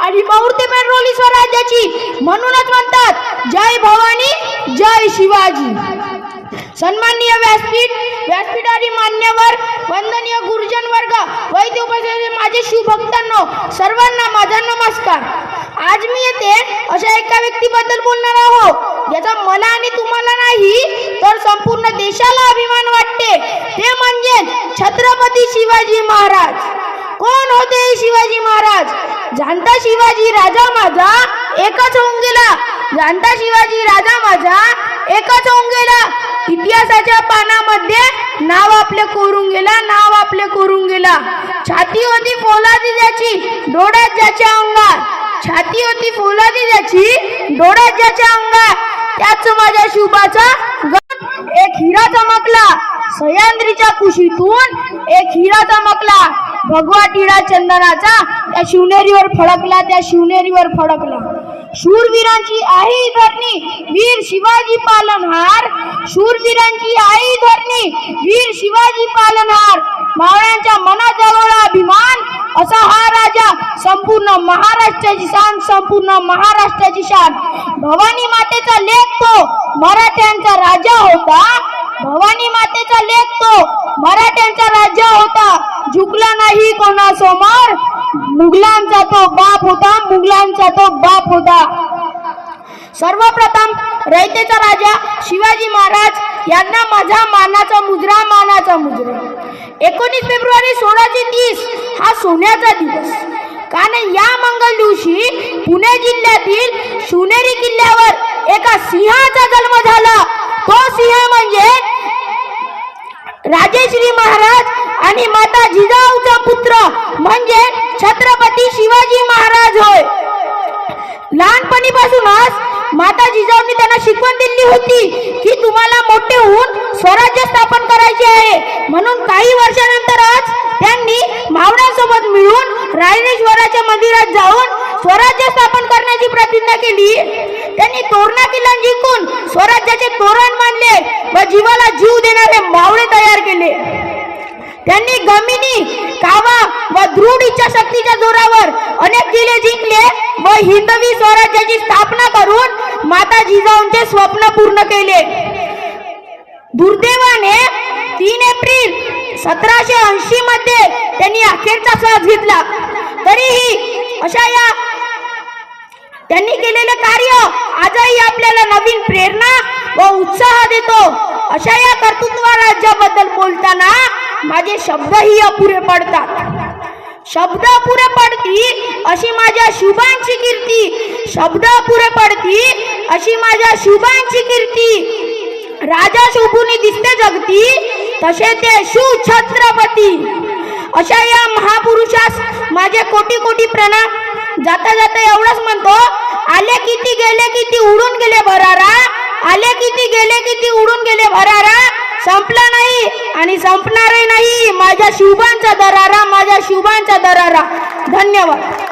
आणि मूर्तिमेढ स्वराज्याची. म्हणूनच म्हणतात जय भवानी जय शिवाजी. सन्माननीय व्यासपीठ आणि मान्यवर वंदनीय गुरुजन वर्ग, वैद्य उपस्थित माझे शिवभक्तांनो, सर्वांना माझा नमस्कार. आज मी येथे अशा एका व्यक्तीबद्दल बोलणार आहोत ज्याचा मला आणि तुम्हाला नाही तर संपूर्ण देशाला अभिमान वाटते. ते म्हणजे छत्रपती शिवाजी महाराज. कोण होते शिवाजी महाराज? जाणता शिवाजी राजा माझा एकच होऊन गेला. जाणता शिवाजी राजा माझा एकच होऊन गेला. इतिहासाच्या पानामध्ये नाव आपले कोरून गेला, नाव आपले कोरून गेला. छाती होती फौलादी ज्याची, डोळ्यात ज्याच्या अंगात. छाती होती फौलादी ज्याची, डोळ्यात ज्याच्या अंगात. त्याच माझ्या शिवबाचा एक हिरा चमकला. सह्याद्रीच्या कुशीतून एक हिरा चमकला. भगवा टिळा चंदनाचा त्या शिवनेरीवर फडकला, त्या शिवनेरीवर फडकला. शूरवीरांची आई धरणी वीर शिवाजी पालनहार. शूरवीरांची आई धरणी वीर शिवाजी पालनहार. मावळ्यांच्या मनाजवळ अभिमान असा हा राजा, संपूर्ण महाराष्ट्राची शान, संपूर्ण महाराष्ट्राची शान. भवानी मातेचा लेक तो मराठ्यांचा राजा होता. भवानी मातेचा लेक तो मराठ्यांचा राजा होता. झुकला नाही कोणासमोर. मुघलांचा तो बाप होता, मुघलांचा तो बाप होता. सर्वप्रथम रयतेचा राजा शिवाजी महाराज यांना माझा मानाचा मुजरा, मानाचा मुजरा. 19 फेब्रुवारी 1630 हा सोन्याचा दिवस. कारण या मंगल दिवशी पुणे जिल्ह्यातील शिवनेरी किल्ल्यावर एका सिंहाचा जन्म झाला. तो सिंह म्हणजे राजेश्री महाराज आणि माता जिजाऊचा पुत्र म्हणजे छत्रपती शिवाजी महाराज होय. लहानपणीपासूनच माता जिजाऊंनी त्यांना शिकवण दिली होती की तुम्हाला मोठे होऊन स्वराज्य स्थापन करायचे आहे. म्हणून काही वर्षानंतरच त्यांनी मावळ्यांसोबत मिळून रायरेश्वराच्या मंदिरात जाऊन स्वराज्य स्थापन करण्याची प्रतिज्ञा केली. त्यांनी तोरणा किल्ला जिंकून स्वराज्याचे तोरण बांधले व जीवाला जीव देणारे मावळे तयार केले. त्यांनी गमिनी, कावा व दृढ इच्छाशक्तीच्या जोरावर अनेक किल्ले जिंकले व हिंदवी स्वराज्याची स्थापना करून माता जिजाऊंचे स्वप्न पूर्ण केले. दुर्दैवाने 3 एप्रिल 1780 मध्ये त्यांनी अखेरचा श्वास घेतला. तरीही अशा या त्यांनी केलेले कार्य आजही आपल्याला नवीन प्रेरणा व उत्साह देतो. अशा या कर्तृत्व राज्याबद्दल बोलताना माझे शब्दही अपुरे पडतात. शब्द अपुरे पडती अशी माझ्या शिवबांची कीर्ती. शब्द अपुरे पडती अशी माझ्या शिवबांची कीर्ती. राजा शोभूनी दिसते जगती तसे ते शिव छत्रपती. अशा या महापुरुषास माझे कोटी कोटी प्रणाम. जाता जाता एवढंच म्हणतो, आले किती गेले किती उडून गेले भरारा. आले किती गेले किती उडून गेले भरारा. संपला नाही आणि संपणारही नाही माझ्या शिवबांचा दरारा, माझ्या शिवबांचा दरारा. धन्यवाद.